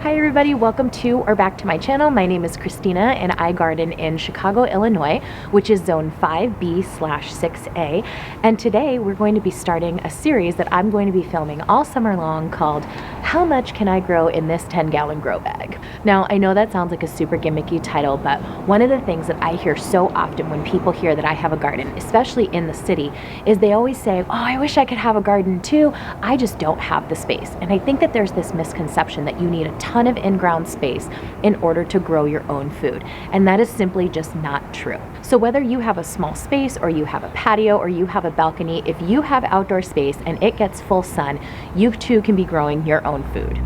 Hi everybody, welcome to or back to my channel. My name is Christina and I garden in Chicago, Illinois, which is zone 5B/6A. And today we're going to be starting a series that I'm going to be filming all summer long called How Much Can I Grow in This 10-Gallon Grow Bag? Now, I know that sounds like a super gimmicky title, but one of the things that I hear so often when people hear that I have a garden, especially in the city, is they always say, oh, I wish I could have a garden too. I just don't have the space. And I think that there's this misconception that you need a ton of in-ground space in order to grow your own food. And that is simply just not true. So whether you have a small space or you have a patio or you have a balcony, if you have outdoor space and it gets full sun, you too can be growing your own food.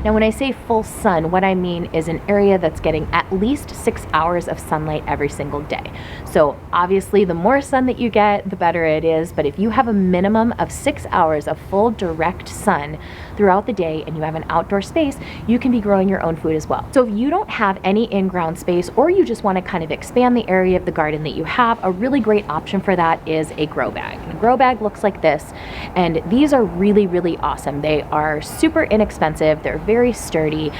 Now, when I say full sun, what I mean is an area that's getting at least 6 hours of sunlight every single day. So obviously, the more sun that you get, the better it is. But if you have a minimum of 6 hours of full direct sun throughout the day and you have an outdoor space, you can be growing your own food as well. So if you don't have any in-ground space or you just want to kind of expand the area of the garden that you have, a really great option for that is a grow bag. And a grow bag looks like this, and these are really, really awesome. They are super inexpensive. They're very sturdy.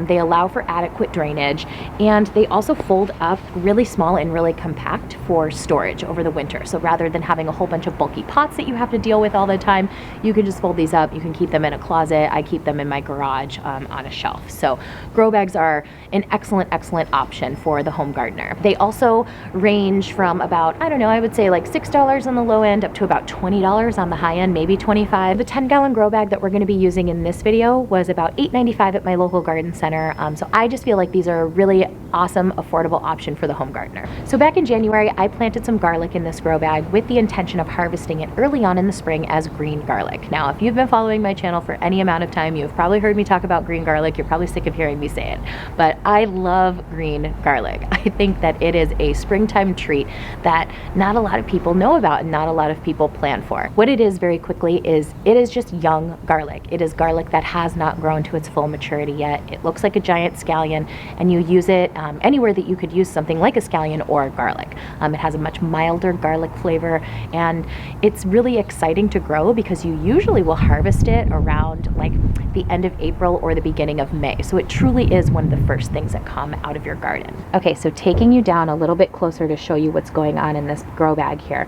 They allow for adequate drainage, and they also fold up really small and really compact for storage over the winter. So rather than having a whole bunch of bulky pots that you have to deal with all the time, you can just fold these up. You can keep them in a closet. I keep them in my garage on a shelf. So grow bags are an excellent, excellent option for the home gardener. They also range from about, I don't know, I would say like $6 on the low end up to about $20 on the high end, maybe $25. The 10-gallon grow bag that we're going to be using in this video was about $8.95 at my local garden center. So I just feel like these are a really awesome, affordable option for the home gardener. So back in January, I planted some garlic in this grow bag with the intention of harvesting it early on in the spring as green garlic. Now, if you've been following my channel for any amount of time, you've probably heard me talk about green garlic. You're probably sick of hearing me say it, but I love green garlic. I think that it is a springtime treat that not a lot of people know about and not a lot of people plan for. What it is, very quickly, is it is just young garlic. It is garlic that has not grown to its full maturity yet. It looks like a giant scallion, and you use it anywhere that you could use something like a scallion or garlic. It has a much milder garlic flavor, and it's really exciting to grow because you usually will harvest it around like the end of April or the beginning of May. So it truly is one of the first things that come out of your garden. Okay, so taking you down a little bit closer to show you what's going on in this grow bag here.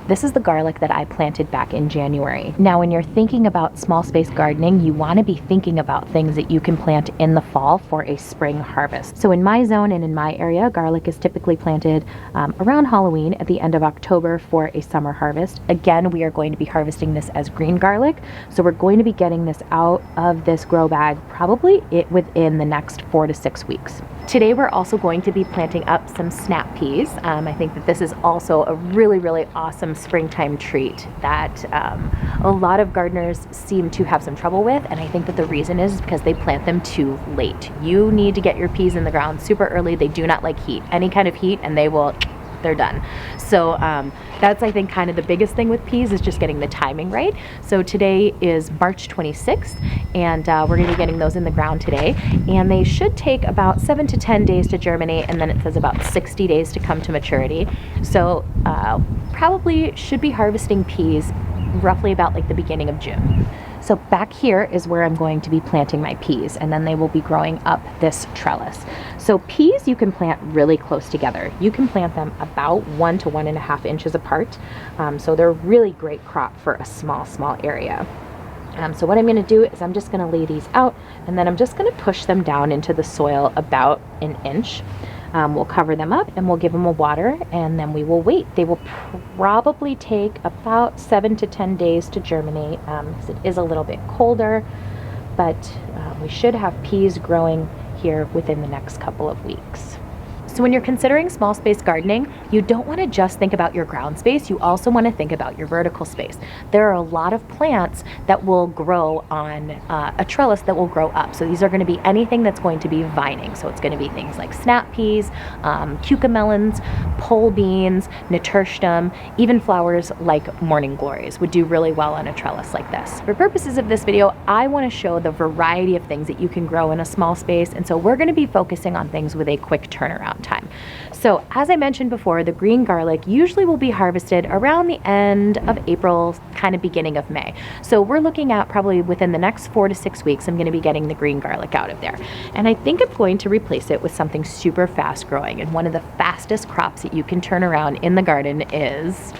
This is the garlic that I planted back in January. Now, when you're thinking about small space gardening, you want to be thinking about things that you can plant in the fall for a spring harvest. So in my zone and in my area, garlic is typically planted around Halloween at the end of October for a summer harvest. Again, we are going to be harvesting this as green garlic. So we're going to be getting this out of this grow bag probably within the next 4 to 6 weeks. Today, we're also going to be planting up some snap peas. I think that this is also a really, really awesome springtime treat that a lot of gardeners seem to have some trouble with. And I think that the reason is because they plant them too late. You need to get your peas in the ground super early. They do not like heat, any kind of heat, and they're done. So that's, I think, kind of the biggest thing with peas is just getting the timing right. So today is March 26th, and we're going to be getting those in the ground today. And they should take about 7 to 10 days to germinate, and then it says about 60 days to come to maturity. So probably should be harvesting peas roughly about like the beginning of June. So back here is where I'm going to be planting my peas, and then they will be growing up this trellis. So peas you can plant really close together. You can plant them about 1 to 1.5 inches apart. So they're a really great crop for a small area. So what I'm going to do is I'm just going to lay these out, and then I'm just going to push them down into the soil about an inch. We'll cover them up and we'll give them a water, and then we will wait. They will probably take about 7 to 10 days to germinate because it is a little bit colder, but we should have peas growing here within the next couple of weeks. So when you're considering small space gardening, you don't want to just think about your ground space. You also want to think about your vertical space. There are a lot of plants that will grow on a trellis that will grow up. So these are going to be anything that's going to be vining. So it's going to be things like snap peas, cucamelons, pole beans, nasturtium, even flowers like morning glories would do really well on a trellis like this. For purposes of this video, I want to show the variety of things that you can grow in a small space. And so we're going to be focusing on things with a quick turnaround. time. So as I mentioned before, the green garlic usually will be harvested around the end of April, kind of beginning of May. So we're looking at probably within the next 4 to 6 weeks, I'm going to be getting the green garlic out of there. And I think I'm going to replace it with something super fast growing. And one of the fastest crops that you can turn around in the garden is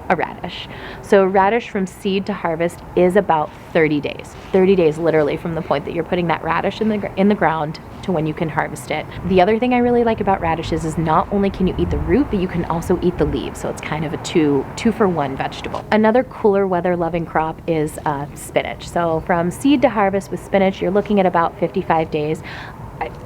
a radish. So radish from seed to harvest is about 30 days. 30 days literally from the point that you're putting that radish in the ground to when you can harvest it. The other thing I really like about radishes is not only can you eat the root, but you can also eat the leaves. So it's kind of a two for one vegetable. Another cooler weather loving crop is spinach. So from seed to harvest with spinach, you're looking at about 55 days.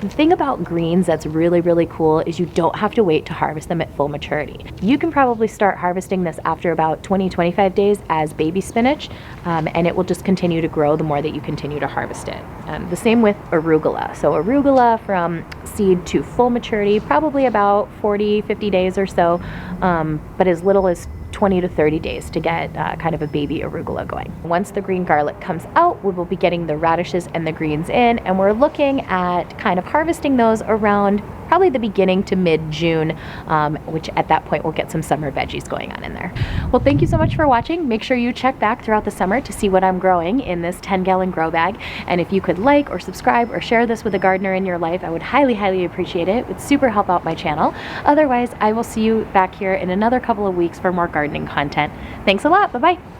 The thing about greens that's really, really cool is you don't have to wait to harvest them at full maturity. You can probably start harvesting this after about 20-25 days as baby spinach, and it will just continue to grow the more that you continue to harvest it. The same with arugula. So arugula from seed to full maturity, probably about 40-50 days or so, but as little as 20 to 30 days to get kind of a baby arugula going. Once the green garlic comes out, we will be getting the radishes and the greens in, and we're looking at kind of harvesting those around probably the beginning to mid-June, which at that point we'll get some summer veggies going on in there. Well, thank you so much for watching. Make sure you check back throughout the summer to see what I'm growing in this 10-gallon grow bag. And if you could like or subscribe or share this with a gardener in your life, I would highly, highly appreciate it. It would super help out my channel. Otherwise, I will see you back here in another couple of weeks for more gardening content. Thanks a lot. Bye-bye.